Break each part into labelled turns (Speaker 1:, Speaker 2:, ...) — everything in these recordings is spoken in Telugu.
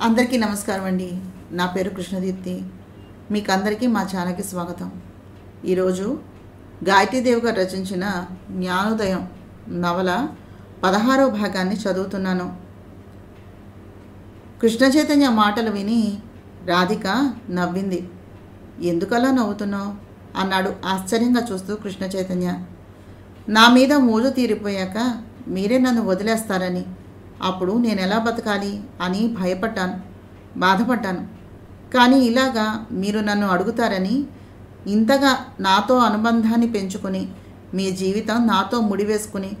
Speaker 1: అందరికీ నమస్కారం అండి. నా పేరు కృష్ణదీప్తి. మీకు అందరికీ మా ఛానల్కి స్వాగతం. ఈరోజు గాయత్రీదేవి గారు రచించిన జ్ఞానోదయం నవల 16వ భాగాన్ని చదువుతున్నాను. కృష్ణ చైతన్య మాటలు విని రాధిక నవ్వింది. ఎందుకలా నవ్వుతున్నావు అన్నాడు ఆశ్చర్యంగా చూస్తూ కృష్ణ చైతన్య. నా మీద మోజు తీరిపోయాక మీరే నన్ను వదిలేస్తారని, అప్పుడు నేను ఎలా బతకాలి అని భయపడ్డాను, బాధపడ్డాను. కానీ ఇలాగా మీరు నన్ను అడుగుతారని, ఇంతగా నాతో అనుబంధాన్ని పెంచుకొని మీ జీవితం నాతో ముడివేసుకుని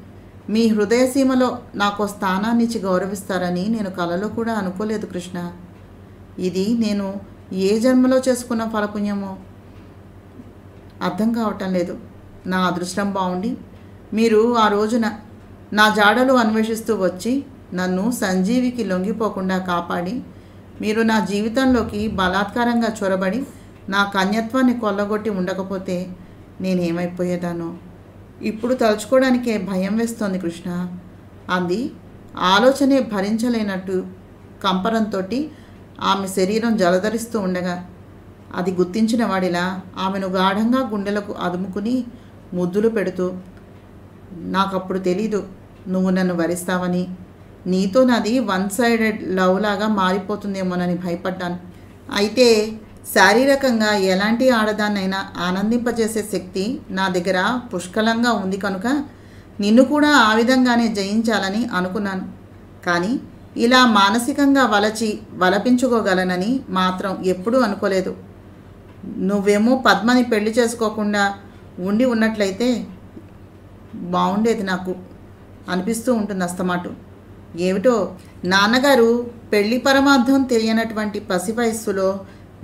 Speaker 1: మీ హృదయసీమలో నాకు స్థానాన్నిచ్చి గౌరవిస్తారని నేను కలలో కూడా అనుకోలేదు కృష్ణ. ఇది నేను ఏ జన్మలో చేసుకున్న ఫలపుణ్యమో అర్థం కావటం లేదు. నా అదృష్టం బాగుండి మీరు ఆ రోజున నా జాడలు అన్వేషిస్తూ వచ్చి నన్ను సంజీవికి లొంగిపోకుండా కాపాడి, మీరు నా జీవితంలోకి బలాత్కారంగా చొరబడి నా కన్యత్వాన్ని కొల్లగొట్టి ఉండకపోతే నేనేమైపోయేదానో ఇప్పుడు తలుచుకోవడానికే భయం వేస్తోంది కృష్ణ అంది. ఆలోచనే భరించలేనట్టు కంపరంతో ఆమె శరీరం జలధరిస్తూ ఉండగా అది గుర్తించిన వాడిలా ఆమెను గాఢంగా గుండెలకు అదుముకుని ముద్దులు పెడుతూ, నాకప్పుడు తెలీదు నువ్వు నన్ను వరిస్తావని, నీతో నాది వన్ సైడెడ్ లవ్ లాగా మారిపోతుందేమోనని భయపడ్డాను. అయితే శారీరకంగా ఎలాంటి ఆడదాన్నైనా ఆనందింపజేసే శక్తి నా దగ్గర పుష్కలంగా ఉంది కనుక నిన్ను కూడా ఆ విధంగానే జయించాలని అనుకున్నాను. కానీ ఇలా మానసికంగా వలపించుకోగలనని మాత్రం ఎప్పుడూ అనుకోలేదు. నువ్వేమో పద్మని పెళ్లి చేసుకోకుండా ఉండి ఉన్నట్లయితే బాగుండేది నాకు అనిపిస్తూ ఉంటుంది అస్తమాటు. ఏమిటో నాన్నగారు పెళ్లి పరమార్థం తెలియనటువంటి పసి వయస్సులో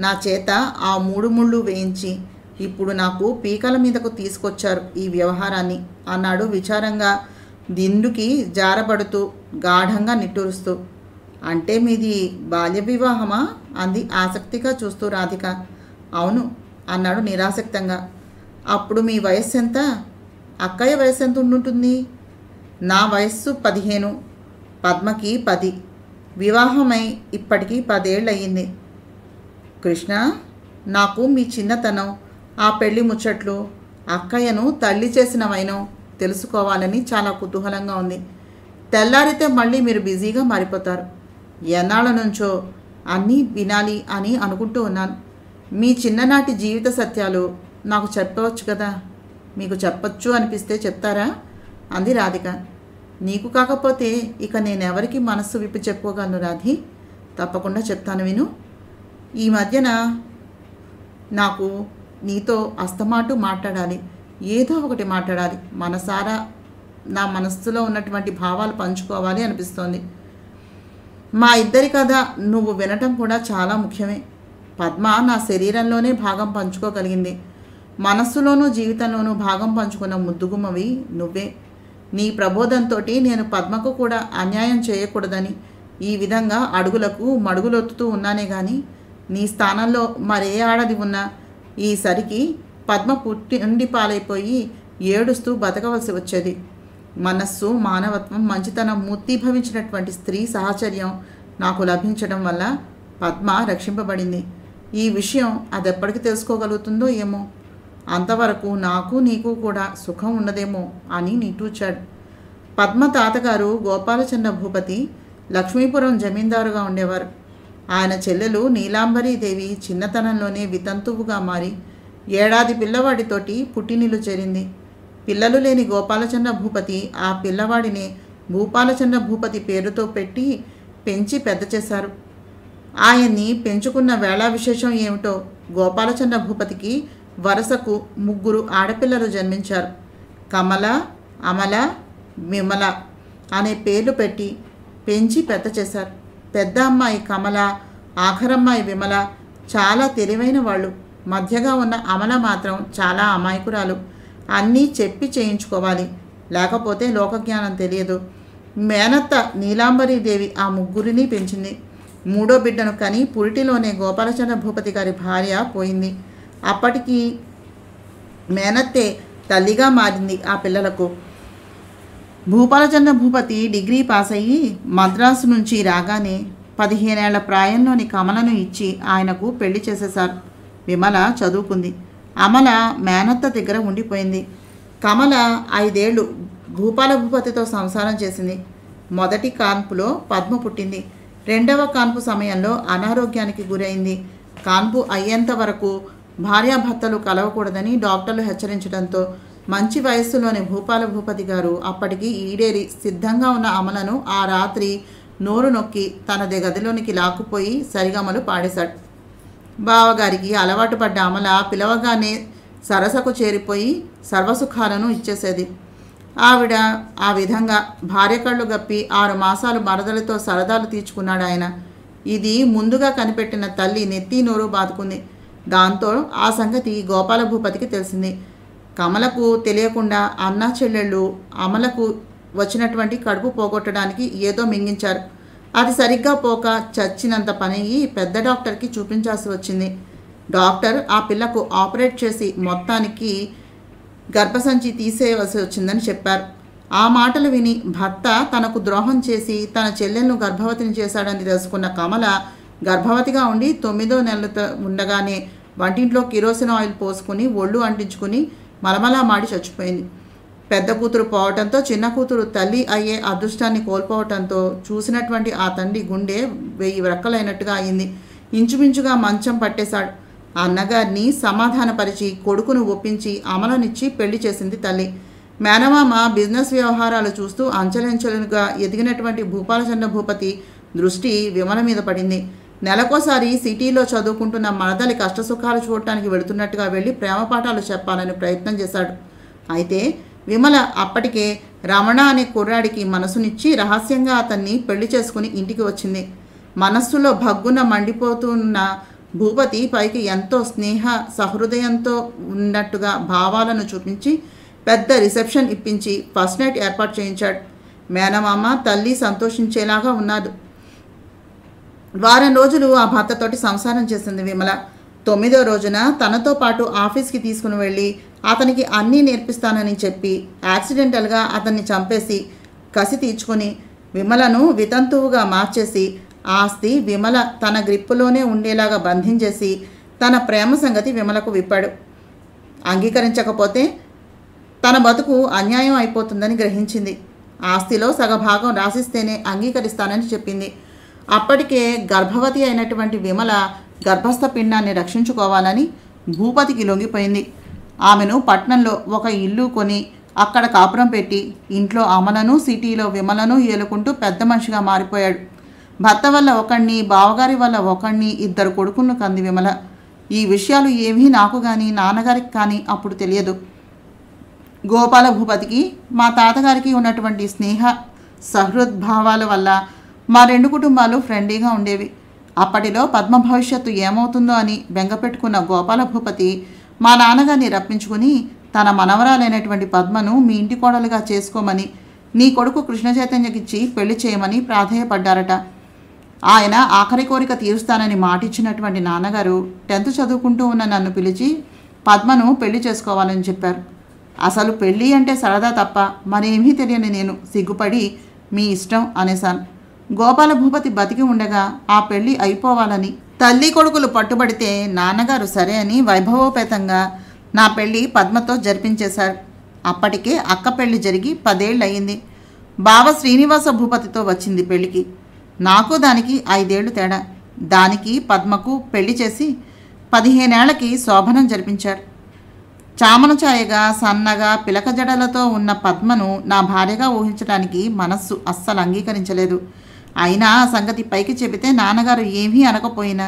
Speaker 1: నా చేత ఆ 3 ముళ్ళు వేయించి ఇప్పుడు నాకు పీకల మీదకు తీసుకొచ్చారు ఈ వ్యవహారాన్ని అన్నాడు విచారంగా దిండుకి జారబడుతూ గాఢంగా నిట్టూరుస్తూ. అంటే మీది బాల్య వివాహమా అంది ఆసక్తిగా చూస్తూ రాధిక. అవును అన్నాడు నిరాసక్తంగా. అప్పుడు మీ వయస్సు ఎంత? అక్కయ్య వయస్సు ఎంత ఉండుంటుంది? నా వయస్సు 15, పద్మకి 10. వివాహమై ఇప్పటికీ 10 ఏళ్ళు అయ్యింది. కృష్ణ, నాకు మీ చిన్నతనం, ఆ పెళ్లి ముచ్చట్లు, అక్కయ్యను తల్లి చేసిన వైనం తెలుసుకోవాలని చాలా కుతూహలంగా ఉంది. తెల్లారితే మళ్ళీ మీరు బిజీగా మారిపోతారు. ఎన్నాళ్ళ నుంచో అన్నీ వినాలి అని అనుకుంటూ ఉన్నాను. మీ చిన్ననాటి జీవిత సత్యాలు నాకు చెప్పవచ్చు కదా. మీకు చెప్పొచ్చు అనిపిస్తే చెప్తారా అంది రాధిక. నీకు కాకపోతే ఇక నేనెవరికి మనస్సు విప్పి చెప్పుకోగలను రాధి. తప్పకుండా చెప్తాను విను. ఈ మధ్యన నాకు నీతో అస్తమాటు మాట్లాడాలి, ఏదో ఒకటి మాట్లాడాలి. మనసారా నా మనస్సులో ఉన్నటువంటి భావాలు పంచుకోవాలి అనిపిస్తోంది. మా ఇద్దరి కథ నువ్వు వినటం కూడా చాలా ముఖ్యమే. పద్మ నా శరీరంలోనే భాగం పంచుకోగలిగింది. మనస్సులోనూ జీవితంలోనూ భాగం పంచుకున్న ముద్దుగుమ్మవి నువ్వే. నీ ప్రబోధంతో నేను పద్మకు కూడా అన్యాయం చేయకూడదని ఈ విధంగా అడుగులకు మడుగులొత్తుతూ ఉన్నానే కానీ నీ స్థానంలో మరే ఆడది ఉన్నా ఈసరికి పద్మ పుట్టి పాలైపోయి ఏడుస్తూ బతకవలసి వచ్చేది. మనస్సు, మానవత్వం, మంచితనం మూర్తీభవించినటువంటి స్త్రీ సాహచర్యం నాకు లభించడం వల్ల పద్మ రక్షింపబడింది. ఈ విషయం అదెప్పటికి తెలుసుకోగలుగుతుందో ఏమో. అంతవరకు నాకు నీకు కూడా సుఖం ఉండదేమో అని నిట్టూర్చాడు. పద్మ తాతగారు గోపాలచంద్ర భూపతి లక్ష్మీపురం జమీందారుగా ఉండేవారు. ఆయన చెల్లెలు నీలాంబరీదేవి చిన్నతనంలోనే వితంతువుగా మారి ఏడాది పిల్లవాడితోటి పుట్టినిల్లు చేరింది. పిల్లలు లేని గోపాలచంద్ర భూపతి ఆ పిల్లవాడిని భూపాలచంద్ర భూపతి పేరుతో పెట్టి పెంచి పెద్ద చేశారు. ఆయన్ని పెంచుకున్న వేళా విశేషం ఏమిటో గోపాలచంద్ర భూపతికి వరుసకు 3 ఆడపిల్లలు జన్మించారు. కమల, అమల, విమల అనే పేర్లు పెట్టి పెంచి పెద్ద చేశారు. పెద్ద అమ్మాయి కమల, ఆఖరమ్మాయి విమల చాలా తెలివైన వాళ్ళు. మధ్యగా ఉన్న అమల మాత్రం చాలా అమాయకురాలు. అన్నీ చెప్పి చేయించుకోవాలి, లేకపోతే లోకజ్ఞానం తెలియదు. మేనత్త నీలాంబరీదేవి ఆ 3 పెంచింది. 3వ బిడ్డను కని పురిటిలోనే గోపాలచంద్ర భూపతి గారి భార్య పోయింది. అప్పటికి మేనత్తే తల్లిగా మారింది ఆ పిల్లలకు. భూపాలచంద్ర భూపతి డిగ్రీ పాస్ అయ్యి మద్రాసు నుంచి రాగానే 15 ఏళ్ల ప్రాయంలోని కమలను ఇచ్చి ఆయనకు పెళ్లి చేసేశారు. విమల చదువుకుంది. అమల మేనత్త దగ్గర ఉండిపోయింది. కమల 5 ఏళ్ళు భూపాల భూపతితో సంసారం చేసింది. మొదటి కాన్పులో పద్మ పుట్టింది. రెండవ కాన్పు సమయంలో అనారోగ్యానికి గురైంది. కాన్పు అయ్యేంత వరకు భార్యాభర్తలు కలవకూడదని డాక్టర్లు హెచ్చరించడంతో మంచి వయస్సులోని భూపాల భూపతి గారు అప్పటికి ఈడేరి సిద్ధంగా ఉన్న అమలను ఆ రాత్రి నోరు నొక్కి తన గదిలోనికి లాక్కుపోయి సరిగమలు పాడేశాడు. బావగారికి అలవాటు పడ్డ అమల పిలవగానే సరసకు చేరిపోయి సర్వసుఖాలను ఇచ్చేసేది. ఆవిడ ఆ విధంగా భార్య కళ్ళు గప్పి 6 మాసాలు మరదలతో సరదాలు తీర్చుకున్నాడు ఆయన. ఇది ముందుగా కనిపెట్టిన తల్లి నెత్తి నోరు బాదుకుంది. దాంతో ఆ సంగతి గోపాల భూపతికి తెలిసింది. కమలకు తెలియకుండా అన్నా చెల్లెళ్ళు అమలకు వచ్చినటువంటి కడుపు పోగొట్టడానికి ఏదో మింగించారు. అది సరిగ్గా పోక చచ్చినంత పనయ్యి పెద్ద డాక్టర్కి చూపించాల్సి వచ్చింది. డాక్టర్ ఆ పిల్లకు ఆపరేట్ చేసి మొత్తానికి గర్భసంచి తీసేయవలసి వచ్చిందని చెప్పారు. ఆ మాటలు విని భర్త తనకు ద్రోహం చేసి తన చెల్లెలను గర్భవతిని చేశాడని తెలుసుకున్న కమల గర్భవతిగా ఉండి 9వ నెలతో ఉండగానే వంటింట్లో కిరోసిన్ ఆయిల్ పోసుకుని ఒళ్ళు అంటించుకుని మలమలా మాడి చచ్చిపోయింది. పెద్ద కూతురు పోవటంతో చిన్న కూతురు తల్లి అయ్యే అదృష్టాన్ని కోల్పోవటంతో చూసినటువంటి ఆ తండ్రి గుండె 1000 రెక్కలైనట్టుగా అయింది. ఇంచుమించుగా మంచం పట్టేశాడు. అన్నగారిని సమాధానపరిచి కొడుకును ఒప్పించి అమలనిచ్చి పెళ్లి చేసింది తల్లి. మేనమామ బిజినెస్ వ్యవహారాలు చూస్తూ అంచెలంచెలుగా ఎదిగినటువంటి భూపాలచంద్ర భూపతి దృష్టి విమల మీద పడింది. నెలకోసారి సిటీలో చదువుకుంటున్న మరదలి కష్టసుఖాలు చూడటానికి వెళుతున్నట్టుగా వెళ్ళి ప్రేమపాఠాలు చెప్పాలని ప్రయత్నం చేశాడు. అయితే విమల అప్పటికే రమణ అనే కుర్రాడికి మనసునిచ్చి రహస్యంగా అతన్ని పెళ్లి చేసుకుని ఇంటికి వచ్చింది. మనస్సులో భగ్గున మండిపోతున్న భూపతి పైకి ఎంతో స్నేహ సహృదయంతో ఉన్నట్టుగా భావాలను చూపించి పెద్ద రిసెప్షన్ ఇప్పించి ఫస్ట్ నైట్ ఏర్పాటు చేయించాడు. మేనమామ తల్లి సంతోషించేలాగా ఉన్నాడు. వారం రోజులు ఆ భర్తతోటి సంసారం చేసింది విమల. 9వ రోజున తనతో పాటు ఆఫీస్కి తీసుకుని వెళ్ళి అతనికి అన్నీ నేర్పిస్తానని చెప్పి యాక్సిడెంటల్గా అతన్ని చంపేసి కసి తీర్చుకొని విమలను వితంతువుగా మార్చేసి ఆస్తి విమల తన గ్రిప్పులోనే ఉండేలాగా బంధించేసి తన ప్రేమ సంగతి విమలకు విప్పాడు. అంగీకరించకపోతే తన బతుకు అన్యాయం అయిపోతుందని గ్రహించింది. ఆస్తిలో సగభాగం రాసిస్తేనే అంగీకరిస్తానని చెప్పింది. అప్పటికే గర్భవతి అయినటువంటి విమల గర్భస్థ పిండాన్ని రక్షించుకోవాలని భూపతికి లొంగిపోయింది. ఆమెను పట్నంలో ఒక ఇల్లు కొని అక్కడ కాపురం పెట్టి ఇంట్లో అమలను సిటీలో విమలను ఏలుకుంటూ పెద్ద మనిషిగా మారిపోయాడు. భర్త వల్ల ఒకణ్ణి బావగారి వల్ల ఒకణ్ణి 2 కొడుకులను కంది విమల. ఈ విషయాలు ఏమీ నాకు కానీ నాన్నగారికి కానీ అప్పుడు తెలియదు. గోపాల భూపతికి మా తాతగారికి ఉన్నటువంటి స్నేహ సహృద్భావాల వల్ల మా 2 కుటుంబాలు ఫ్రెండ్లీగా ఉండేవి. అప్పటిలో పద్మ భవిష్యత్తు ఏమవుతుందో అని బెంగపెట్టుకున్న గోపాల భూపతి మా నాన్నగారిని రప్పించుకుని తన మనవరాలైనటువంటి పద్మను మీ ఇంటి కోడలుగా చేసుకోమని నీ కొడుకు కృష్ణ చైతన్యకిచ్చి పెళ్లి చేయమని ప్రాధేయపడ్డారట. ఆయన ఆఖరి కోరిక తీరుస్తానని మాటిచ్చినటువంటి నాన్నగారు 10th చదువుకుంటూ ఉన్న నన్ను పిలిచి పద్మను పెళ్లి చేసుకోవాలని చెప్పారు. అసలు పెళ్ళి అంటే సరదా తప్ప మరేమీ తెలియని నేను సిగ్గుపడి మీ ఇష్టం అనేశాను. గోపాల భూపతి బతికి ఉండగా ఆ పెళ్లి అయిపోవాలని తల్లి కొడుకులు పట్టుబడితే నాన్నగారు సరే అని వైభవోపేతంగా నా పెళ్లి పద్మతో జరిపించేశారు. అప్పటికే అక్క పెళ్లి జరిగి 10 ఏళ్ళు అయ్యింది. బావ శ్రీనివాస భూపతితో వచ్చింది పెళ్లికి. నాకు దానికి 5 ఏళ్ళు తేడా. దానికి పద్మకు పెళ్లి చేసి 15 ఏళ్లకి శోభనం జరిపించారు. చామన ఛాయగా సన్నగా పిలక జడలతో ఉన్న పద్మను నా భార్యగా ఊహించడానికి మనస్సు అస్సలు అంగీకరించలేదు. అయినా ఆ సంగతి పైకి చెబితే నాన్నగారు ఏమీ అనకపోయినా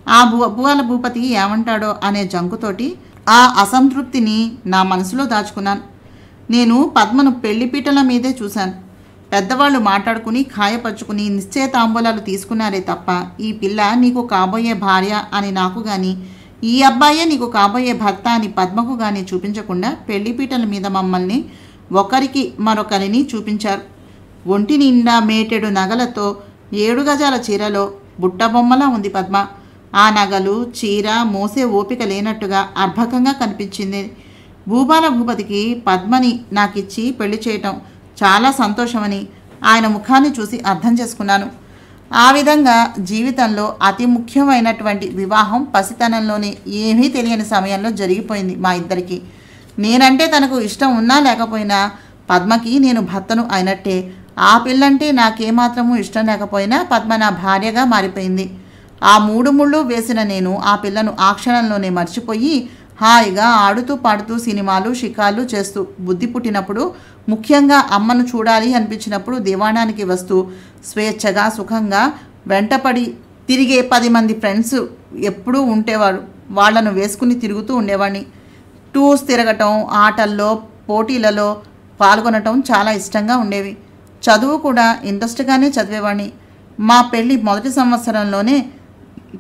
Speaker 1: ఆ భూపాల భూపతి ఏమంటాడో అనే జంకుతోటి ఆ అసంతృప్తిని నా మనసులో దాచుకున్నాను. నేను పద్మను పెళ్లిపీటల మీదే చూశాను. పెద్దవాళ్ళు మాట్లాడుకుని ఖాయపరుచుకుని నిశ్చయతాంబూలాలు తీసుకున్నారే తప్ప ఈ పిల్ల నీకు కాబోయే భార్య అని నాకు కానీ ఈ అబ్బాయే నీకు కాబోయే భర్త అని పద్మకు కానీ చూపించకుండా పెళ్లిపీటల మీద మమ్మల్ని ఒకరికి మరొకరిని చూపించారు. ఒంటి నిండా మేటెడు నగలతో 7 గజాల చీరలో బుట్టబొమ్మలా ఉంది పద్మ. ఆ నగలు చీర మోసే ఓపిక లేనట్టుగా అర్భకంగా కనిపించింది. భూపాల భూపతికి పద్మని నాకిచ్చి పెళ్లి చేయటం చాలా సంతోషమని ఆయన ముఖాన్ని చూసి అర్థం చేసుకున్నాను. ఆ విధంగా జీవితంలో అతి ముఖ్యమైనటువంటి వివాహం పసితనంలోనే ఏమీ తెలియని సమయంలో జరిగిపోయింది మా ఇద్దరికి. నేనంటే తనకు ఇష్టం ఉన్నా లేకపోయినా పద్మకి నేను భర్తను అయినట్టే. ఆ పిల్లంటే నాకేమాత్రమూ ఇష్టం లేకపోయినా పద్మ నా భార్యగా మారిపోయింది. ఆ 3 ముళ్ళు వేసిన నేను ఆ పిల్లను ఆ క్షణంలోనే మర్చిపోయి హాయిగా ఆడుతూ పాడుతూ సినిమాలు షికార్లు చేస్తూ బుద్ధి పుట్టినప్పుడు, ముఖ్యంగా అమ్మను చూడాలి అనిపించినప్పుడు దివాణానికి వస్తూ స్వేచ్ఛగా సుఖంగా వెంటపడి తిరిగే 10 మంది ఫ్రెండ్స్ ఎప్పుడూ ఉండేవారు. వాళ్లను వేసుకుని తిరుగుతూ ఉండేవాడిని. టూర్స్ తిరగటం, ఆటల్లో పోటీలలో పాల్గొనటం చాలా ఇష్టంగా ఉండేవి. చదువు కూడా ఇంట్రెస్ట్గానే చదివేవాడిని. మా పెళ్ళి మొదటి సంవత్సరంలోనే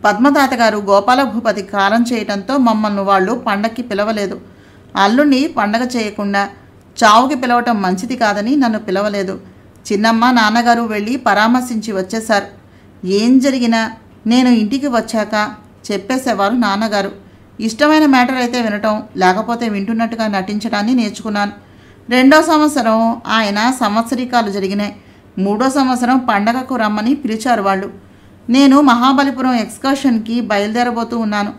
Speaker 1: పద్మతాతగారు గోపాల భూపతి కాలం చేయటంతో మమ్మల్ని వాళ్ళు పండక్కి పిలవలేదు. అల్లుడిని పండగ చేయకుండా చావుకి పిలవటం మంచిది కాదని నన్ను పిలవలేదు. చిన్నమ్మ నాన్నగారు వెళ్ళి పరామర్శించి వచ్చేశారు. ఏం జరిగినా నేను ఇంటికి వచ్చాక చెప్పేసేవారు నాన్నగారు. ఇష్టమైన మ్యాటర్ అయితే వినటం, లేకపోతే వింటున్నట్టుగా నటించడాన్ని నేర్చుకున్నాను. 2వ సంవత్సరం ఆయన సంవత్సరీకాలు జరిగినాయి. 3వ సంవత్సరం పండగకు రమ్మని పిలిచారు వాళ్ళు. నేను మహాబలిపురం ఎక్స్కర్షన్కి బయలుదేరబోతూ ఉన్నాను.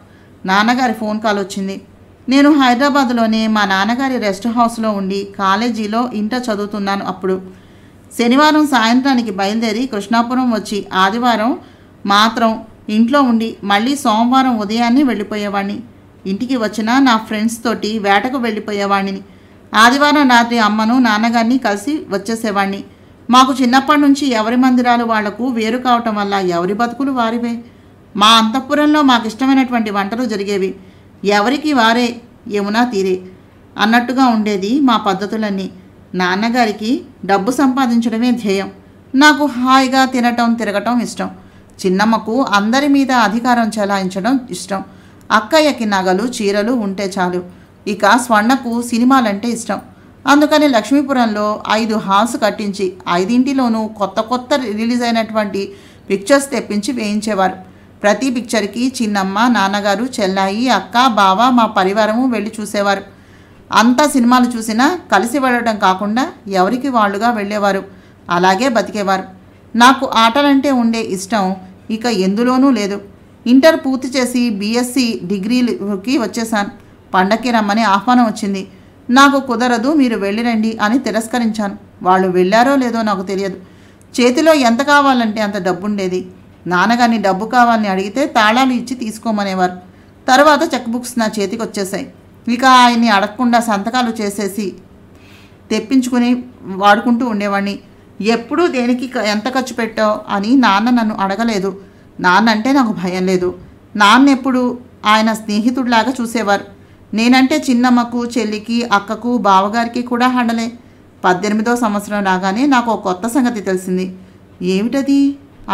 Speaker 1: నాన్నగారి ఫోన్ కాల్ వచ్చింది. నేను హైదరాబాద్లోనే మా నాన్నగారి రెస్ట్ హౌస్లో ఉండి కాలేజీలో ఇంటర్ చదువుతున్నాను. అప్పుడు శనివారం సాయంత్రానికి బయలుదేరి కృష్ణాపురం వచ్చి ఆదివారం మాత్రం ఇంట్లో ఉండి మళ్ళీ సోమవారం ఉదయాన్నే వెళ్ళిపోయేవాడిని. ఇంటికి వచ్చిన నా ఫ్రెండ్స్ తోటి వేటకు వెళ్ళిపోయేవాడిని. ఆదివారం రాత్రి అమ్మను నాన్నగారిని కలిసి వచ్చేసేవాడిని. మాకు చిన్నప్పటి నుంచి ఎవరి మందిరాలు వాళ్లకు వేరు కావటం వల్ల ఎవరి బతుకులు వారివే. మా అంతఃపురంలో మాకు ఇష్టమైనటువంటి వంటలు జరిగేవి. ఎవరికి వారే యమునా తీరే అన్నట్టుగా ఉండేది మా పద్ధతులన్నీ. నాన్నగారికి డబ్బు సంపాదించడమే ధ్యేయం. నాకు హాయిగా తినటం తిరగటం ఇష్టం. చిన్నమ్మకు అందరి మీద అధికారం చెలాయించడం ఇష్టం. అక్కయ్యకి నగలు చీరలు ఉంటే చాలు. ఇక స్వర్ణకు సినిమాలంటే ఇష్టం. అందుకని లక్ష్మీపురంలో 5 హాల్స్ కట్టించి 5ఇంటిలోనూ కొత్త రిలీజ్ అయినటువంటి పిక్చర్స్ తెప్పించి వేయించేవారు. ప్రతి పిక్చర్కి చిన్నమ్మ నాన్నగారు చెల్లాయి అక్క బావ మా పరివారము వెళ్ళి చూసేవారు. అంతా సినిమాలు చూసినా కలిసి వెళ్ళడం కాకుండా ఎవరికి వాళ్ళుగా వెళ్ళేవారు. అలాగే బతికేవారు. నాకు ఆటలంటే ఉండే ఇష్టం ఇక ఎందులోనూ లేదు. ఇంటర్ పూర్తి చేసి బీఎస్సీ డిగ్రీకి వచ్చేసాను. పండక్కి రమ్మని ఆహ్వానం వచ్చింది. నాకు కుదరదు, మీరు వెళ్ళిరండి అని తిరస్కరించాను. వాళ్ళు వెళ్ళారో లేదో నాకు తెలియదు. చేతిలో ఎంత కావాలంటే అంత డబ్బుండేది. నాన్నగారిని డబ్బు కావాలని అడిగితే తాళాలు ఇచ్చి తీసుకోమనేవారు. తర్వాత చెక్ బుక్స్ నా చేతికి వచ్చేసాయి. ఇక ఆయన్ని అడగకుండా సంతకాలు చేసేసి తెప్పించుకుని వాడుకుంటూ ఉండేవాడిని. ఎప్పుడూ దేనికి ఎంత ఖర్చు పెట్టావు అని నాన్న నన్ను అడగలేదు. నాన్న అంటే నాకు భయం లేదు. నాన్న ఎప్పుడు ఆయన స్నేహితుడిలాగా చూసేవారు. నేనంటే చిన్నమ్మకు చెల్లికి అక్కకు బావగారికి కూడా హండలే. 18వ సంవత్సరం రాగానే నాకు ఒక కొత్త సంగతి తెలిసింది. ఏమిటది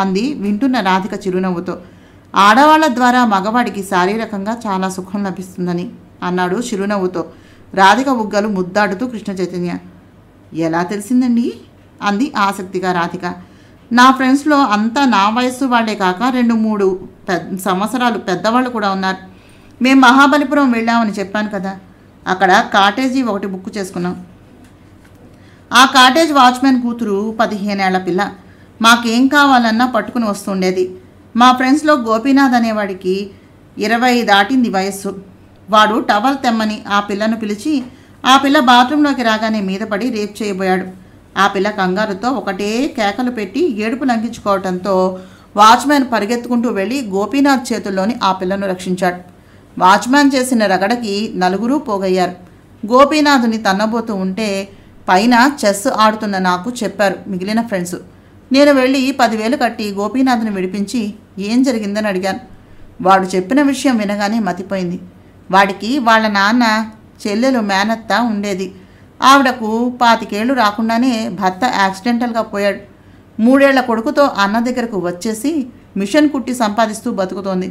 Speaker 1: అంది వింటున్న రాధిక చిరునవ్వుతో. ఆడవాళ్ల ద్వారా మగవాడికి శారీరకంగా చాలా సుఖం లభిస్తుందని అన్నాడు చిరునవ్వుతో. రాధిక బుగ్గలు ముద్దాడుతూ కృష్ణ చైతన్య. ఎలా తెలిసిందండి అంది ఆసక్తిగా రాధిక. నా ఫ్రెండ్స్లో అంతా నా వయస్సు వాళ్లే కాక 2-3 సంవత్సరాలు పెద్దవాళ్ళు కూడా ఉన్నారు. మేము మహాబలిపురం వెళ్ళామని చెప్పాను కదా. అక్కడ కాటేజీ ఒకటి బుక్ చేసుకున్నాం. ఆ కాటేజ్ వాచ్మెన్ కూతురు 15 ఏళ్ల పిల్ల. మాకేం కావాలన్నా పట్టుకుని వస్తుండేది. మా ఫ్రెండ్స్లో గోపీనాథ్ అనేవాడికి 20 దాటింది వయస్సు. వాడు టవల్ తెమ్మని ఆ పిల్లను పిలిచి ఆ పిల్ల బాత్రూంలోకి రాగానే మీద పడి రేప్ చేయబోయాడు. ఆ పిల్ల కంగారుతో ఒకటే కేకలు పెట్టి ఏడుపు లంఘించుకోవడంతో వాచ్మెన్ పరిగెత్తుకుంటూ వెళ్ళి గోపీనాథ్ చేతుల్లోని ఆ పిల్లను రక్షించాడు. వాచ్మ్యాన్ చేసిన రగడకి 4 పోగయ్యారు. గోపీనాథుని తన్నబోతూ ఉంటే పైన చెస్ ఆడుతున్న నాకు చెప్పారు మిగిలిన ఫ్రెండ్స్. నేను వెళ్ళి 10,000 కట్టి గోపీనాథుని విడిపించి ఏం జరిగిందని అడిగాను. వాడు చెప్పిన విషయం వినగానే మతిపోయింది. వాడికి వాళ్ళ నాన్న చెల్లెలు మేనత్త ఉండేది. ఆవిడకు 25 ఏళ్ళు రాకుండానే భర్త యాక్సిడెంటల్గా పోయాడు. 3 ఏళ్ల కొడుకుతో అన్న దగ్గరకు వచ్చేసి మిషన్ కుట్టి సంపాదిస్తూ బతుకుతోంది.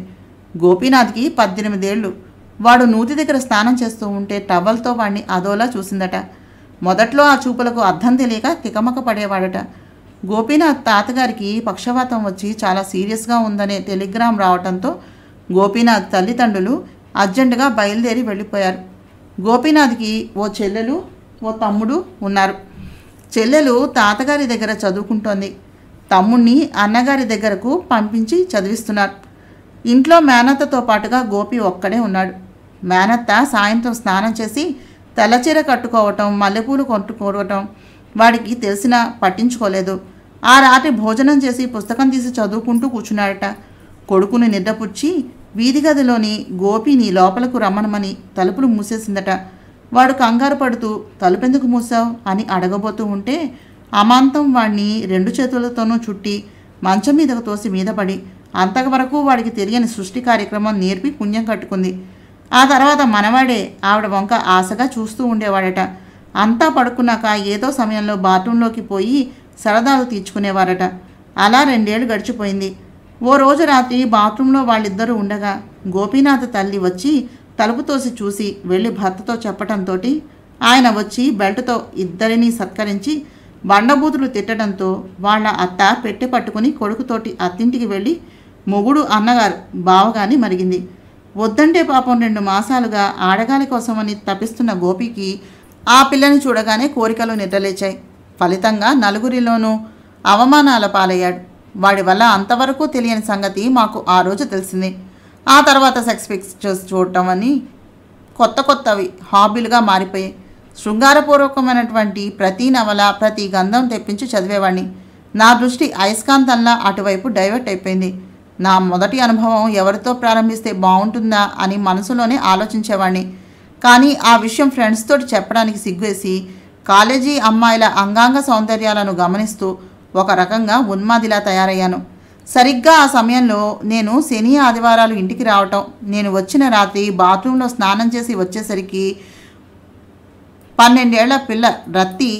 Speaker 1: గోపీనాథ్కి 18 ఏళ్ళు. వాడు నూతి దగ్గర స్నానం చేస్తూ ఉంటే టవల్తో వాడిని అదోలా చూసిందట. మొదట్లో ఆ చూపులకు అర్థం తెలియక తికమక పడేవాడట. గోపీనాథ్ తాతగారికి పక్షవాతం వచ్చి చాలా సీరియస్గా ఉందనే టెలిగ్రామ్ రావడంతో గోపీనాథ్ తల్లిదండ్రులు అర్జెంటుగా బయలుదేరి వెళ్ళిపోయారు. గోపీనాథ్కి ఓ చెల్లెలు ఓ తమ్ముడు ఉన్నారు. చెల్లెలు తాతగారి దగ్గర చదువుకుంటోంది. తమ్ముణ్ణి అన్నగారి దగ్గరకు పంపించి చదివిస్తున్నారు. ఇంట్లో మేనత్తతో పాటుగా గోపి ఒక్కడే ఉన్నాడు. మేనత్త సాయంత్రం స్నానం చేసి తెల్లచీర కట్టుకోవటం, మల్లెపూలు కొట్టుకోవటం వాడికి తెలిసినా పట్టించుకోలేదు. ఆ రాత్రి భోజనం చేసి పుస్తకం తీసి చదువుకుంటూ కూర్చున్నాడట. కొడుకుని నిద్రపుచ్చి వీధి గదిలోని గోపిని లోపలకు రమ్మనమని తలుపులు మూసేసిందట. వాడు కంగారు పడుతూ తలుపెందుకు మూసావు అని అడగబోతూ ఉంటే అమాంతం వాడిని 2 చేతులతోనూ చుట్టి మంచం మీదకు తోసి మీద పడి అంతవరకు వాడికి తెలియని సృష్టి కార్యక్రమం నేర్పి పుణ్యం కట్టుకుంది. ఆ తర్వాత మనవాడే ఆవిడ వంక ఆశగా చూస్తూ ఉండేవాడట. అంతా పడుకున్నాక ఏదో సమయంలో బాత్రూంలోకి పోయి సరదాలు తీర్చుకునేవారట. అలా 2 ఏళ్ళు గడిచిపోయింది. ఓ రోజు రాత్రి బాత్రూంలో వాళ్ళిద్దరూ ఉండగా గోపీనాథ్ తల్లి వచ్చి తలుపు తోసి చూసి వెళ్ళి భర్తతో చెప్పటంతో ఆయన వచ్చి బెల్ట్తో ఇద్దరినీ సత్కరించి బండబూతులు తిట్టడంతో వాళ్ళ అత్త పెట్టె పట్టుకుని కొడుకుతోటి అత్తింటికి వెళ్ళి మొగుడు అన్నగారు బావగాని మరిగింది. వద్దంటే పాపం 2 మాసాలుగా ఆడగాలి కోసమని తపిస్తున్న గోపికి ఆ పిల్లని చూడగానే కోరికలు నిద్రలేచాయి. ఫలితంగా నలుగురిలోనూ అవమానాల పాలయ్యాడు. వాడి వల్ల అంతవరకు తెలియని సంగతి మాకు ఆ రోజు తెలిసింది. ఆ తర్వాత సెక్స్ పిక్చర్స్ చూడటం అని కొత్తవి హాబీలుగా మారిపోయాయి. శృంగారపూర్వకమైనటువంటి ప్రతి నవల, ప్రతి గంధం తెప్పించి చదివేవాడిని. నా దృష్టి అయస్కాంతంలా అటువైపు డైవర్ట్ అయిపోయింది. నా మొదటి అనుభవం ఎవరితో ప్రారంభిస్తే బాగుంటుందా అని మనసులోనే ఆలోచించేవాడిని. కానీ ఆ విషయం ఫ్రెండ్స్ తోటి చెప్పడానికి సిగ్గేసి కాలేజీ అమ్మాయిల అంగాంగ సౌందర్యాలను గమనిస్తూ ఒక రకంగా ఉన్మాదిలా తయారయ్యాను. సరిగ్గా ఆ సమయంలో నేను శని ఆదివారాలు ఇంటికి రావటం, నేను వచ్చిన రాత్రి బాత్రూంలో స్నానం చేసి వచ్చేసరికి 12 ఏళ్ల పిల్ల రత్తి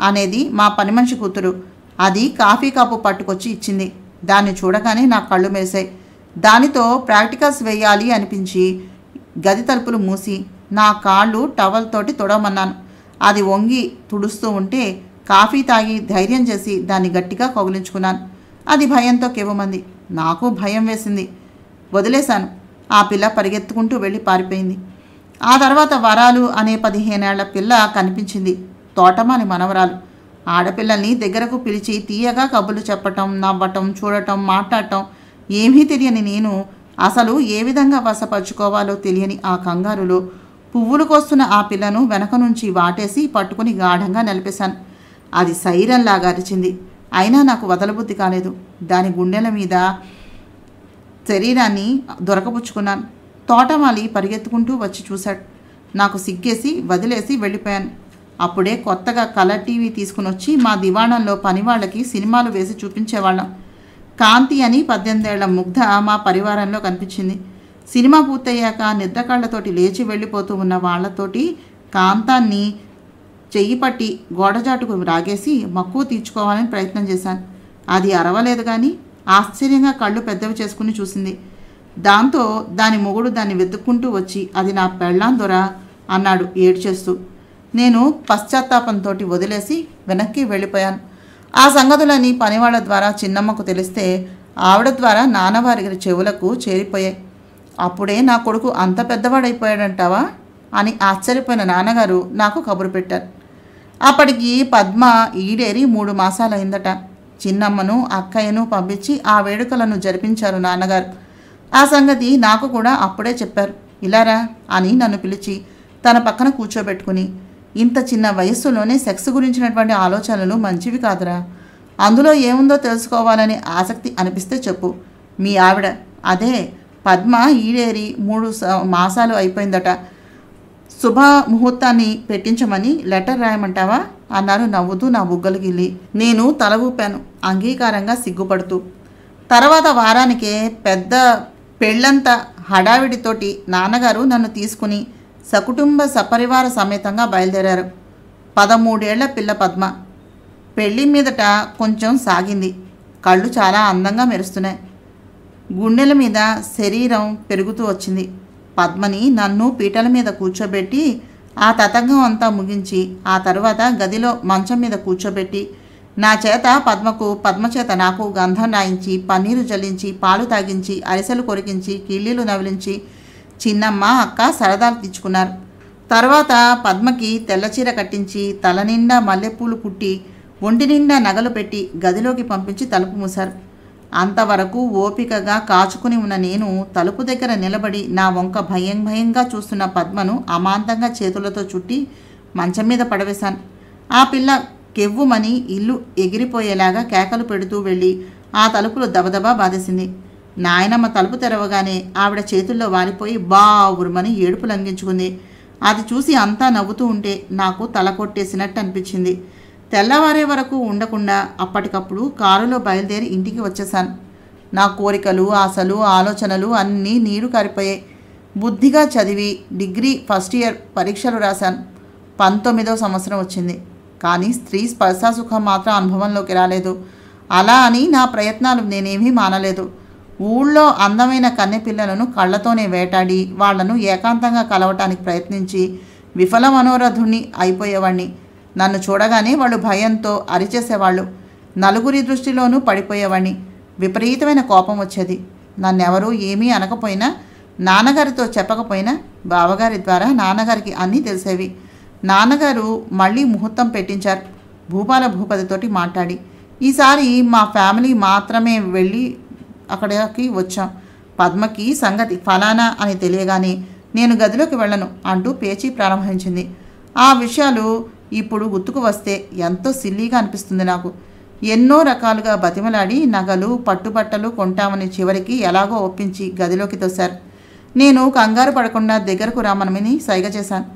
Speaker 1: అనేది మా పని మనిషి కూతురు. అది కాఫీ కప్పు పట్టుకొచ్చి ఇచ్చింది. దాన్ని చూడగానే నా కళ్ళు మెరిశాయి. దానితో ప్రాక్టికల్స్ వేయాలి అనిపించి గది తలుపులు మూసి నా కాళ్ళు టవల్ తోటి తుడవమన్నాను. అది వంగి తుడుస్తూ ఉంటే కాఫీ తాగి ధైర్యం చేసి దాన్ని గట్టిగా కౌగిలించుకున్నాను. అది భయంతో కెవ్వమంది. నాకు భయం వేసింది. వదిలేశాను. ఆ పిల్ల పరిగెత్తుకుంటూ వెళ్ళి పారిపోయింది. ఆ తర్వాత వరాలు అనే 15 ఏళ్ల పిల్ల కనిపించింది. తోటమాలి మనవరాలు. ఆడపిల్లల్ని దగ్గరకు పిలిచి తీయగా కబుర్లు చెప్పటం, నవ్వటం, చూడటం, మాట్లాడటం ఏమీ తెలియని నేను అసలు ఏ విధంగా వశపరుచుకోవాలో తెలియని ఆ కంగారులో పువ్వులు కోస్తున్న ఆ పిల్లను వెనక నుంచి వాటేసి పట్టుకుని గాఢంగా నిలిపేశాను. అది సైరన్లాగా అరిచింది. అయినా నాకు వదలబుద్ధి కాలేదు. దాని గుండెల మీద శరీరాన్ని దొరకపుచ్చుకున్నాను. తోటమాలి పరిగెత్తుకుంటూ వచ్చి చూశాడు. నాకు సిగ్గేసి వదిలేసి వెళ్ళిపోయాను. అప్పుడే కొత్తగా కలర్ టీవీ తీసుకుని వచ్చి మా దివాణంలో పనివాళ్ళకి సినిమాలు వేసి చూపించేవాళ్ళం. కాంతి అని 18 ఏళ్ల ముగ్ధ మా పరివారంలో కనిపించింది. సినిమా పూర్తయ్యాక నిద్రకళ్ళతోటి లేచి వెళ్ళిపోతూ ఉన్న వాళ్లతోటి కాంతాన్ని చెయ్యి పట్టి గోడజాటుకు రాగేసి మక్కువ తీర్చుకోవాలని ప్రయత్నం చేశాను. అది అరవలేదు కానీ ఆశ్చర్యంగా కళ్ళు పెద్దవి చేసుకుని చూసింది. దాంతో దాని మొగుడు దాన్ని వెతుక్కుంటూ వచ్చి అది నా పెళ్ళాం దొరా అన్నాడు ఏడ్చేస్తూ. నేను పశ్చాత్తాపంతో వదిలేసి వెనక్కి వెళ్ళిపోయాను. ఆ సంగతులని పనివాళ్ల ద్వారా చిన్నమ్మకు తెలిస్తే ఆవిడ ద్వారా నాన్నవారి చెవులకు చేరిపోయాయి. అప్పుడే నా కొడుకు అంత పెద్దవాడైపోయాడంటావా అని ఆశ్చర్యపోయిన నాన్నగారు నాకు కబురు పెట్టారు. అప్పటికి పద్మ ఈడేరి 3 మాసాలైందట. చిన్నమ్మను అక్కయ్యను పంపించి ఆ వేడుకలను జరిపించారు నాన్నగారు. ఆ సంగతి నాకు కూడా అప్పుడే చెప్పారు. ఇలారా అని నన్ను పిలిచి తన పక్కన కూర్చోబెట్టుకుని, ఇంత చిన్న వయస్సులోనే సెక్స్ గురించినటువంటి ఆలోచనలు మంచివి కాదురా. అందులో ఏముందో తెలుసుకోవాలని ఆసక్తి అనిపిస్తే చెప్పు. మీ ఆవిడ అదే పద్మ ఈడేరి 3 మాసాలు అయిపోయిందట. శుభ ముహూర్తాన్ని పెట్టించమని లెటర్ రాయమంటావా అన్నారు నవ్వుతూ నా బుగ్గలు గిల్లి. నేను తల ఊపాను అంగీకారంగా సిగ్గుపడుతూ. తర్వాత వారానికే పెద్ద పెళ్ళంతా హడావిడితోటి నాన్నగారు నన్ను తీసుకుని సకుటుంబ సపరివార సమేతంగా బయలుదేరారు. 13 ఏళ్ల పిల్ల పద్మ. పెళ్లి మీదట కొంచెం సాగింది. కళ్ళు చాలా అందంగా మెరుస్తున్నాయి. గుండెల మీద శరీరం పెరుగుతూ వచ్చింది. పద్మని నన్ను పీటల మీద కూర్చోబెట్టి ఆ తతంగం అంతా ముగించి ఆ తర్వాత గదిలో మంచం మీద కూర్చోబెట్టి నా చేత పద్మకు, పద్మ చేత నాకు గంధం రాయించి, పన్నీరు జల్లించి, పాలు తాగించి, అరిసెలు కొరికించి, కిళ్ళీలు నవిలించి చిన్నమ్మ అక్క సరదాలు తెచ్చుకున్నారు. తర్వాత పద్మకి తెల్లచీర కట్టించి తల నిండా మల్లెపూలు కుట్టి ఒంటి నిండా నగలు పెట్టి గదిలోకి పంపించి తలుపు మూశారు. అంతవరకు ఓపికగా కాచుకుని ఉన్న నేను తలుపు దగ్గర నిలబడి నా వంక భయంగా చూస్తున్న పద్మను అమాంతంగా చేతులతో చుట్టి మంచం మీద పడవేశాను. ఆ పిల్ల కెవ్వుమని ఇల్లు ఎగిరిపోయేలాగా కేకలు పెడుతూ వెళ్ళి ఆ తలుపులు దబదబా బాధేసింది. నాయనమ్మ తలుపు తెరవగానే ఆవిడ చేతుల్లో వాలిపోయి బావురుమని ఏడుపు లంఘించుకుంది. అది చూసి అంతా నవ్వుతూ ఉంటే నాకు తల కొట్టేసినట్టు అనిపించింది. తెల్లవారే వరకు ఉండకుండా అప్పటికప్పుడు కారులో బయలుదేరి ఇంటికి వచ్చేశాను. నా కోరికలు, ఆశలు, ఆలోచనలు అన్నీ నీరు కారిపోయాయి. బుద్ధిగా చదివి డిగ్రీ ఫస్ట్ ఇయర్ పరీక్షలు రాశాను. 19వ సంవత్సరం వచ్చింది. కానీ స్త్రీ స్పర్శాసుఖం మాత్రం అనుభవంలోకి రాలేదు. అలా అని నా ప్రయత్నాలు నేనేమీ మానలేదు. ఊళ్ళో అందమైన కన్నెపిల్లలను కళ్ళతోనే వేటాడి వాళ్లను ఏకాంతంగా కలవటానికి ప్రయత్నించి విఫల మనోరథుణ్ణి అయిపోయేవాణ్ణి. నన్ను చూడగానే వాళ్ళు భయంతో అరిచేసేవాళ్ళు. నలుగురి దృష్టిలోనూ పడిపోయేవాణ్ణి. విపరీతమైన కోపం వచ్చేది. నన్నెవరూ ఏమీ అనకపోయినా, నాన్నగారితో చెప్పకపోయినా బావగారి ద్వారా నాన్నగారికి అన్నీ తెలిసేవి. నాన్నగారు మళ్ళీ ముహూర్తం పెట్టించారు భూపాల భూపతితోటి మాట్లాడి. ఈసారి మా ఫ్యామిలీ మాత్రమే వెళ్ళి అక్కడికి వచ్చాం. పద్మకి సంగతి ఫలానా అని తెలియగానే నేను గదిలోకి వెళ్ళను అంటూ పేచీ ప్రారంభించింది. ఆ విషయాలు ఇప్పుడు గుర్తుకు వస్తే ఎంతో సిల్లీగా అనిపిస్తుంది నాకు. ఎన్నో రకాలుగా బతిమలాడి నగలు, పట్టుబట్టలు కొంటామని చివరికి ఎలాగో ఒప్పించి గదిలోకి తోశారు. నేను కంగారు పడకుండా దగ్గరకు రామనమని సైగ చేశాను.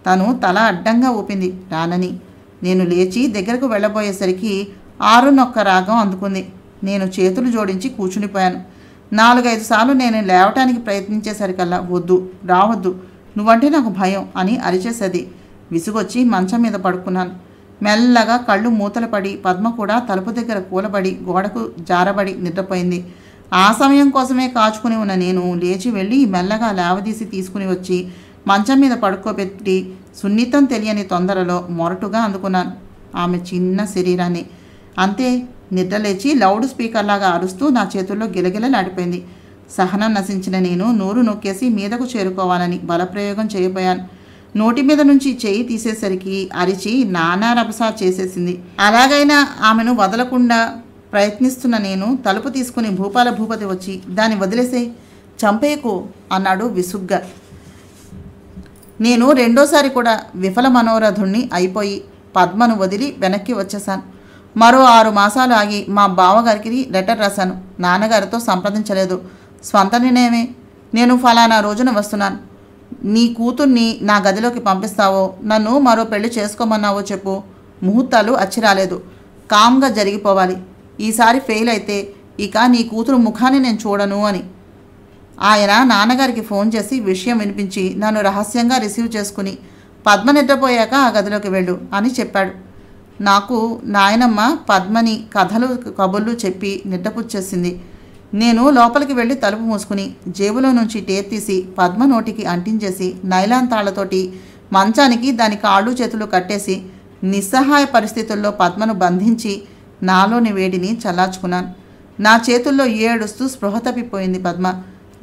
Speaker 1: తను తల అడ్డంగా ఊపింది రానని. నేను లేచి దగ్గరకు వెళ్ళబోయేసరికి 6 రాగం అందుకుంది. నేను చేతులు జోడించి కూర్చునిపోయాను. 4-5 సార్లు నేను లేవటానికి ప్రయత్నించేసరికల్లా వద్దు, రావద్దు, నువ్వంటే నాకు భయం అని అరిచేసేది. విసుగొచ్చి మంచం మీద పడుకున్నాను. మెల్లగా కళ్ళు మూతలు పడి పద్మ కూడా తలుపు దగ్గర కూలబడి గోడకు జారబడి నిద్రపోయింది. ఆ సమయం కోసమే కాచుకుని ఉన్న నేను లేచి వెళ్ళి మెల్లగా లేవదీసి తీసుకుని వచ్చి మంచం మీద పడుకోబెట్టి సున్నితం తెలియని తొందరలో మొరటుగా అందుకున్నాను ఆమె చిన్న శరీరాన్ని. అంతే, నిద్రలేచి లౌడ్ స్పీకర్లాగా అరుస్తూ నా చేతుల్లో గిలగిలలాడిపోయింది. సహనం నశించిన నేను నోరు నొక్కేసి మీదకు చేరుకోవాలని బలప్రయోగం చేయబోయాను. నోటి మీద నుంచి చేయి తీసేసరికి అరిచి నానా రభసా చేసేసింది. అలాగైనా ఆమెను వదలకుండా ప్రయత్నిస్తున్న నేను తలుపు తీసుకుని భూపాల భూపతి వచ్చి దాన్ని వదిలేసే, చంపేయకు అన్నాడు విసుగ్గా. నేను రెండోసారి కూడా విఫల మనోరథుణ్ణి అయిపోయి పద్మను వదిలి వెనక్కి వచ్చేశాను. మరో 6 మాసాలు ఆగి మా బావగారికి లెటర్ రాశాను. నాన్నగారితో సంప్రదించలేదు. స్వంత నిర్ణయమే. నేను ఫలానా రోజున వస్తున్నాను. నీ కూతుర్ని నా గదిలోకి పంపిస్తావో, నన్ను మరో పెళ్లి చేసుకోమన్నావో చెప్పు. ముహూర్తాలు అచ్చిరాలేదు. కామ్గా జరిగిపోవాలి. ఈసారి ఫెయిల్ అయితే ఇక నీ కూతురు ముఖాన్ని నేను చూడను అని. ఆయన నాన్నగారికి ఫోన్ చేసి విషయం వినిపించి నన్ను రహస్యంగా రిసీవ్ చేసుకుని పద్మ నిద్రపోయాక ఆ గదిలోకి వెళ్ళు అని చెప్పాడు. నాకు నాయనమ్మ పద్మని కథలు కబుర్లు చెప్పి నిద్రపుచ్చేసింది. నేను లోపలికి వెళ్ళి తలుపు మూసుకుని జేబులో నుంచి టేప్ తీసి పద్మ నోటికి అంటించేసి నైలాన్ తాళ్లతోటి మంచానికి దాని కాళ్ళు చేతులు కట్టేసి నిస్సహాయ పరిస్థితుల్లో పద్మను బంధించి నాలోని వేడిని చల్లార్చుకున్నాను. నా చేతుల్లో ఏడుస్తూ స్పృహ తప్పిపోయింది పద్మ.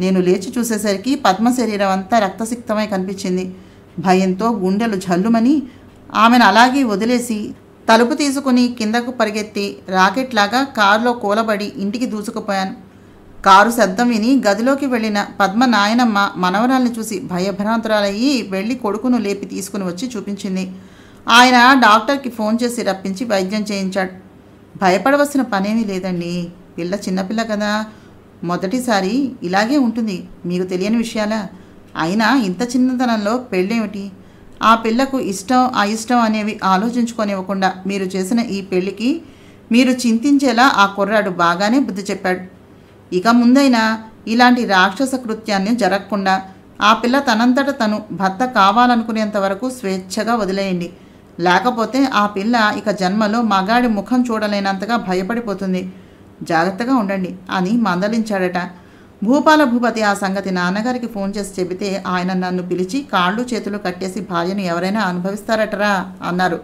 Speaker 1: నేను లేచి చూసేసరికి పద్మ శరీరం అంతా రక్తసిక్తమై కనిపించింది. భయంతో గుండెలు జల్లుమని ఆమెను అలాగే వదిలేసి తలుపు తీసుకుని కిందకు పరిగెత్తి రాకెట్లాగా కారులో కూలబడి ఇంటికి దూసుకుపోయాను. కారు శబ్దం విని గదిలోకి వెళ్ళిన పద్మ నాయనమ్మ మనవరాల్ని చూసి భయభ్రాంతురాలయ్యి వెళ్ళి కొడుకును లేపి తీసుకుని వచ్చి చూపించింది. ఆయన డాక్టర్కి ఫోన్ చేసి రప్పించి వైద్యం చేయించాడు. భయపడవలసిన పనేమీ లేదండి. పిల్ల చిన్నపిల్ల కదా, మొదటిసారి ఇలాగే ఉంటుంది. మీకు తెలియని విషయాలా? అయినా ఇంత చిన్నతనంలో పెళ్ళేమిటి? ఆ పిల్లకు ఇష్టం అయిష్టం అనేవి ఆలోచించుకోనివ్వకుండా మీరు చేసిన ఈ పెళ్ళికి మీరు చింతించేలా ఆ కుర్రాడు బాగానే బుద్ధి చెప్పాడు. ఇక ముందైనా ఇలాంటి రాక్షస కృత్యాన్ని జరగకుండా ఆ పిల్ల తనంతట తను భర్త కావాలనుకునేంత వరకు స్వేచ్ఛగా వదిలేయండి. లేకపోతే ఆ పిల్ల ఇక జన్మలో మగాడి ముఖం చూడలేనంతగా భయపడిపోతుంది. జాగ్రత్తగా ఉండండి అని మందలించాడట. భూపాల భూపతి ఆ సంగతి నాన్నగారికి ఫోన్ చేసి చెబితే ఆయన నన్ను పిలిచి కాళ్ళు చేతులు కట్టేసి భార్యను ఎవరైనా అనుభవిస్తారటరా అన్నారు.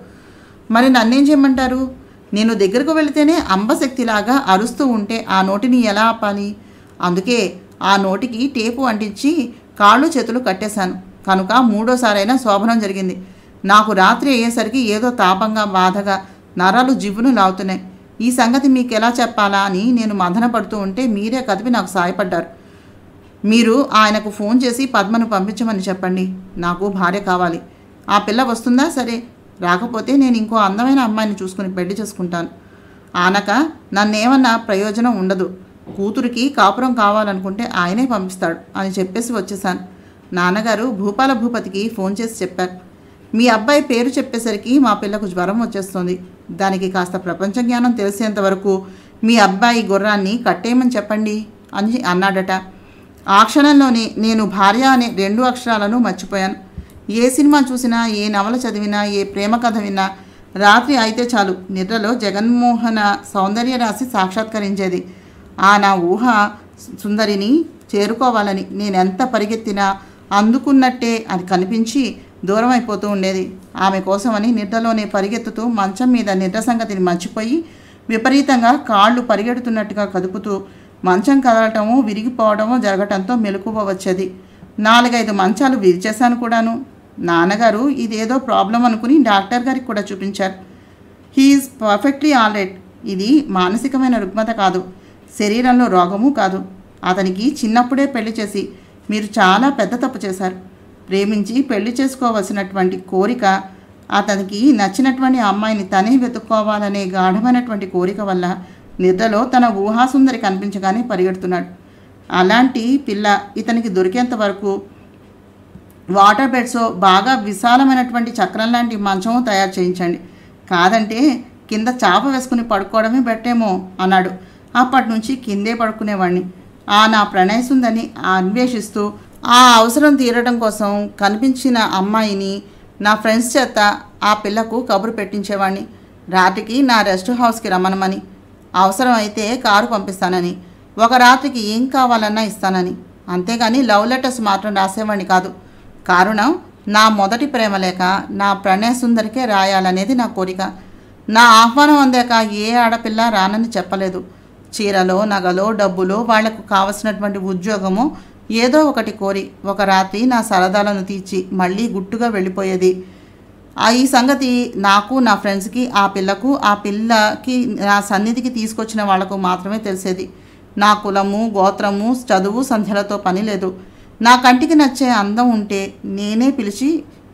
Speaker 1: మరి నన్నేం చేయమంటారు? నేను దగ్గరకు వెళితేనే అంబశక్తిలాగా అరుస్తూ ఉంటే ఆ నోటిని ఎలా ఆపాలి? అందుకే ఆ నోటికి టేపు అంటించి కాళ్ళు చేతులు కట్టేశాను. కనుక 3వ సారైనా శోభనం జరిగింది. నాకు రాత్రి అయ్యేసరికి ఏదో తాపంగా బాధగా నరాలు జివ్వును లాగుతున్నాయి. ఈ సంగతి మీకు ఎలా చెప్పాలా అని నేను మదన పడుతూ ఉంటే మీరే కదిపి నాకు సాయపడ్డారు. మీరు ఆయనకు ఫోన్ చేసి పద్మను పంపించమని చెప్పండి. నాకు భార్య కావాలి. ఆ పిల్ల వస్తుందా సరే, రాకపోతే నేను ఇంకో అందమైన అమ్మాయిని చూసుకుని పెళ్లి చేసుకుంటాను. ఆనక నన్నేమన్నా ప్రయోజనం ఉండదు. కూతురికి కాపురం కావాలనుకుంటే ఆయనే పంపిస్తాడు అని చెప్పేసి వచ్చేసాను. నాన్నగారు భూపాల భూపతికి ఫోన్ చేసి చెప్పారు. మీ అబ్బాయి పేరు చెప్పేసరికి మా పిల్లకు జ్వరం వచ్చేస్తుంది. దానికి కాస్త ప్రపంచ జ్ఞానం తెలిసేంత వరకు మీ అబ్బాయి గుర్రాన్ని కట్టేయమని చెప్పండి అని అన్నాడట. ఆ క్షణంలోనే నేను భార్య అనే 2 అక్షరాలను మర్చిపోయాను. ఏ సినిమా చూసినా, ఏ నవల చదివినా, ఏ ప్రేమ కథ విన్నా రాత్రి అయితే చాలు నిద్రలో జగన్మోహన సౌందర్య రాశి సాక్షాత్కరించేది. ఆ నా ఊహ సుందరిని చేరుకోవాలని నేనెంత పరిగెత్తినా అందుకున్నట్టే అది కనిపించి దూరం అయిపోతూ ఉండేది. ఆమె కోసమని నిద్రలోనే పరిగెత్తుతూ మంచం మీద నిద్ర సంగతిని మర్చిపోయి విపరీతంగా కాళ్ళు పరిగెడుతున్నట్టుగా కదుపుతూ మంచం కదలటము విరిగిపోవడము జరగటంతో మెలకువ వచ్చేది. 4-5 మంచాలు విరిచేశాను కూడాను. నాన్నగారు ఇదేదో ప్రాబ్లం అనుకుని డాక్టర్ గారికి కూడా చూపించారు. He's perfectly all right. ఇది మానసికమైన రుగ్మత కాదు, శరీరంలో రోగము కాదు. అతనికి చిన్నప్పుడే పెళ్లి చేసి మీరు చాలా పెద్ద తప్పు చేశారు. ప్రేమించి పెళ్లి చేసుకోవలసినటువంటి కోరిక, అతనికి నచ్చినటువంటి అమ్మాయిని తనే వెతుక్కోవాలనే గాఢమైనటువంటి కోరిక వల్ల నిద్రలో తన ఊహాసుందరి కనిపించగానే పరిగెడుతున్నాడు. అలాంటి పిల్ల ఇతనికి దొరికేంత వరకు వాటర్ బెడ్సో బాగా విశాలమైనటువంటి చక్రం లాంటి మంచమో తయారు చేయించండి. కాదంటే కింద చాప వేసుకుని పడుకోవడమే బెట్టేమో అన్నాడు. అప్పటి నుంచి కిందే పడుకునేవాడిని. నా ప్రణయసుందని అన్వేషిస్తూ ఆ అవసరం తీరడం కోసం కనిపించిన అమ్మాయిని నా ఫ్రెండ్స్ చేత ఆ పిల్లకు కబురు పెట్టించేవాడిని. రాత్రికి నా రెస్ట్ హౌస్కి రమ్మనమని, అవసరం అయితే కారు పంపిస్తానని, ఒక రాత్రికి ఏం కావాలన్నా ఇస్తానని. అంతేగాని లవ్ లెటర్స్ మాత్రం రాసేవాడిని కాదు. కారణం నా మొదటి ప్రేమ లేక నా ప్రణయ సుందరికే రాయాలనేది నా కోరిక. నా ఆహ్వానం అందాక ఏ ఆడపిల్ల రానని చెప్పలేదు. చీరలో, నగలో, డబ్బులో, వాళ్లకు కావలసినటువంటి ఉద్యోగమో ఏదో ఒకటి కోరి ఒక రాత్రి నా సరదాలను తీర్చి మళ్ళీ గుట్టుగా వెళ్ళిపోయేది. ఈ సంగతి నాకు, నా ఫ్రెండ్స్కి, ఆ పిల్లకి నా సన్నిధికి తీసుకొచ్చిన వాళ్లకు మాత్రమే తెలిసేది. నా కులము, గోత్రము, చదువు, సంధ్యలతో పని లేదు. నా కంటికి నచ్చే అందం ఉంటే నేనే పిలిచి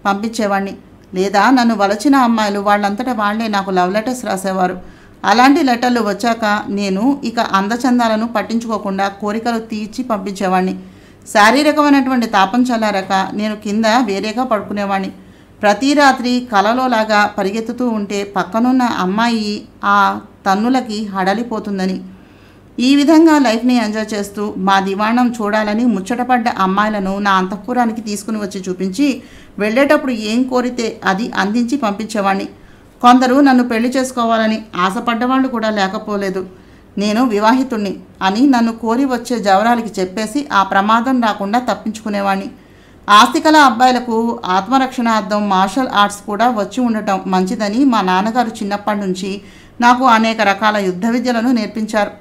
Speaker 1: పంపించేవాడిని. లేదా నన్ను వలచిన అమ్మాయిలు వాళ్ళంతటా వాళ్లే నాకు లవ్ లెటర్స్ రాసేవారు. అలాంటి లెటర్లు వచ్చాక నేను ఇక అందచందాలను పట్టించుకోకుండా కోరికలు తీర్చి పంపించేవాడిని. శారీరకమైనటువంటి తాపం చల్లారక నేను కింద వేరేగా పడుకునేవాడిని. ప్రతి రాత్రి కలలోలాగా పరిగెత్తుతూ ఉంటే పక్కనున్న అమ్మాయి ఆ తన్నులకి హడలిపోతుందని. ఈ విధంగా లైఫ్ని ఎంజాయ్ చేస్తూ మా దివాణం చూడాలని ముచ్చటపడ్డ అమ్మాయిలను నా అంతఃపురానికి తీసుకుని వచ్చి చూపించి వెళ్ళేటప్పుడు ఏం కోరితే అది అందించి పంపించేవాడిని. కొందరు నన్ను పెళ్లి చేసుకోవాలని ఆశపడ్డవాళ్ళు కూడా లేకపోలేదు. నేను వివాహితుణ్ణి అని నన్ను కోరి వచ్చే జవరాలకి చెప్పేసి ఆ ప్రమాదం రాకుండా తప్పించుకునేవాడిని. ఆస్తికల అబ్బాయిలకు ఆత్మరక్షణార్థం మార్షల్ ఆర్ట్స్ కూడా వచ్చి ఉండటం మంచిదని మా నాన్నగారు చిన్నప్పటి నుంచి నాకు అనేక రకాల యుద్ధ విద్యలను నేర్పించారు.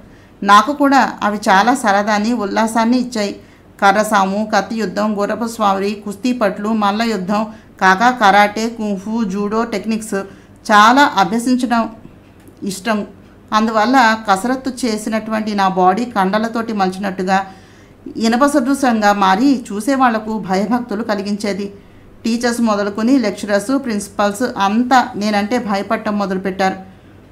Speaker 1: నాకు కూడా అవి చాలా సరదాన్ని, ఉల్లాసాన్ని ఇచ్చాయి. కర్రసాము, కత్తి యుద్ధం, గుర్రపు స్వారీ, కుస్తీ పట్లు, మల్ల యుద్ధం కాక కరాటే, కుంఫు, జూడో టెక్నిక్స్ చాలా అభ్యసించడం ఇష్టం. అందువల్ల కసరత్తు చేసినటువంటి నా బాడీ కండలతోటి మలిచినట్టుగా ఇనప సదృశంగా మారి చూసేవాళ్లకు భయభక్తులు కలిగించేది. టీచర్స్ మొదలుకొని లెక్చరర్స్, ప్రిన్సిపల్స్ అంతా నేనంటే భయపడటం మొదలుపెట్టారు.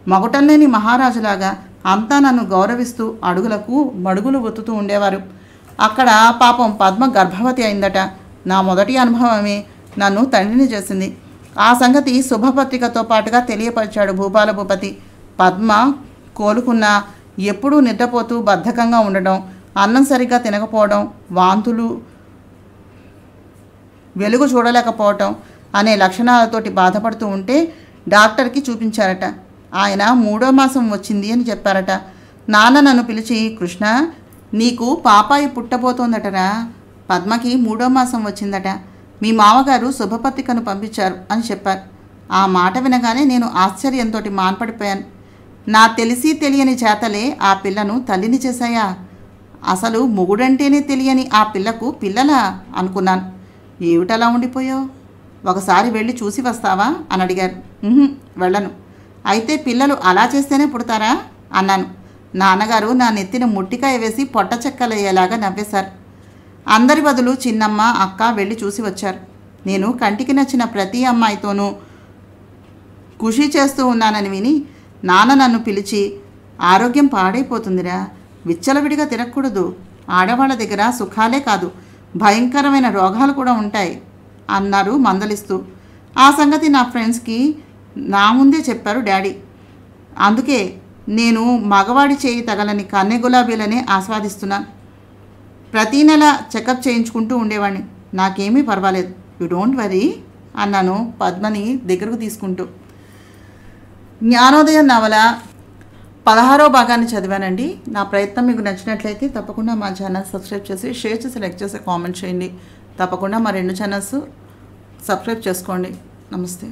Speaker 1: మగుటంలేని మహారాజులాగా అంతా నన్ను గౌరవిస్తూ అడుగులకు మడుగులు ఒత్తుతూ ఉండేవారు. అక్కడ పాపం పద్మ గర్భవతి అయిందట. నా మొదటి అనుభవమే నన్ను తండ్రిని చేసింది. ఆ సంగతి శుభపత్రికతో పాటుగా తెలియపరిచాడు భూపాల భూపతి. పద్మ కోలుకున్నా ఎప్పుడూ నిద్రపోతూ బద్ధకంగా ఉండడం, అన్నం సరిగ్గా తినకపోవడం, వాంతులు, వెలుగు చూడలేకపోవటం అనే లక్షణాలతోటి బాధపడుతూ ఉంటే డాక్టర్కి చూపించారట. ఆయన 3వ మాసం వచ్చింది అని చెప్పారట. నాన్న నన్ను పిలిచి, కృష్ణ నీకు పాపాయి పుట్టబోతోందటరా, పద్మకి 3వ మాసం వచ్చిందట, మీ మామగారు శుభపత్రికను పంపించారు అని చెప్పారు. ఆ మాట వినగానే నేను ఆశ్చర్యంతో మాన్పడిపోయాను. నా తెలిసి తెలియని చేతలే ఆ పిల్లను తల్లిని చేశాయా? అసలు మొగుడంటేనే తెలియని ఆ పిల్లకు పిల్లలా అనుకున్నాను. ఏమిటలా ఉండిపోయావు? ఒకసారి వెళ్ళి చూసి వస్తావా అని అడిగారు. వెళ్ళను. అయితే పిల్లలు అలా చేస్తేనే పుడతారా అన్నాను. నాన్నగారు నా నెత్తిన ముట్టికాయ వేసి పొట్ట చెక్కలయ్యేలాగా నవ్వేశారు. అందరి బదులు చిన్నమ్మ, అక్క వెళ్ళి చూసి వచ్చారు. నేను కంటికి నచ్చిన ప్రతి అమ్మాయితోనూ ఖుషి చేస్తూ ఉన్నానని విని నాన్న నన్ను పిలిచి, ఆరోగ్యం పాడైపోతుందిరా, విచ్చలవిడిగా తిరగకూడదు, ఆడవాళ్ళ దగ్గర సుఖాలే కాదు భయంకరమైన రోగాలు కూడా ఉంటాయి అన్నారు మందలిస్తూ. ఆ సంగతి నా ఫ్రెండ్స్కి నా ముందే చెప్పారు డాడీ. అందుకే నేను మగవాడి చేయి తగలని కన్నె గులాబీలనే ఆస్వాదిస్తున్నాను. ప్రతీ నెల చెకప్ చేయించుకుంటూ ఉండేవాడిని. నాకేమీ పర్వాలేదు, యు డోంట్ వరీ అన్నాను పద్మని దగ్గరకు తీసుకుంటూ. జ్ఞానోదయం నవల 16వ భాగాన్ని చదివానండి. నా ప్రయత్నం మీకు నచ్చినట్లయితే తప్పకుండా మా ఛానల్ సబ్స్క్రైబ్ చేసి, షేర్ చేసి, లైక్ చేసి, కామెంట్ చేయండి. తప్పకుండా మా 2 ఛానల్స్ సబ్స్క్రైబ్ చేసుకోండి. నమస్తే.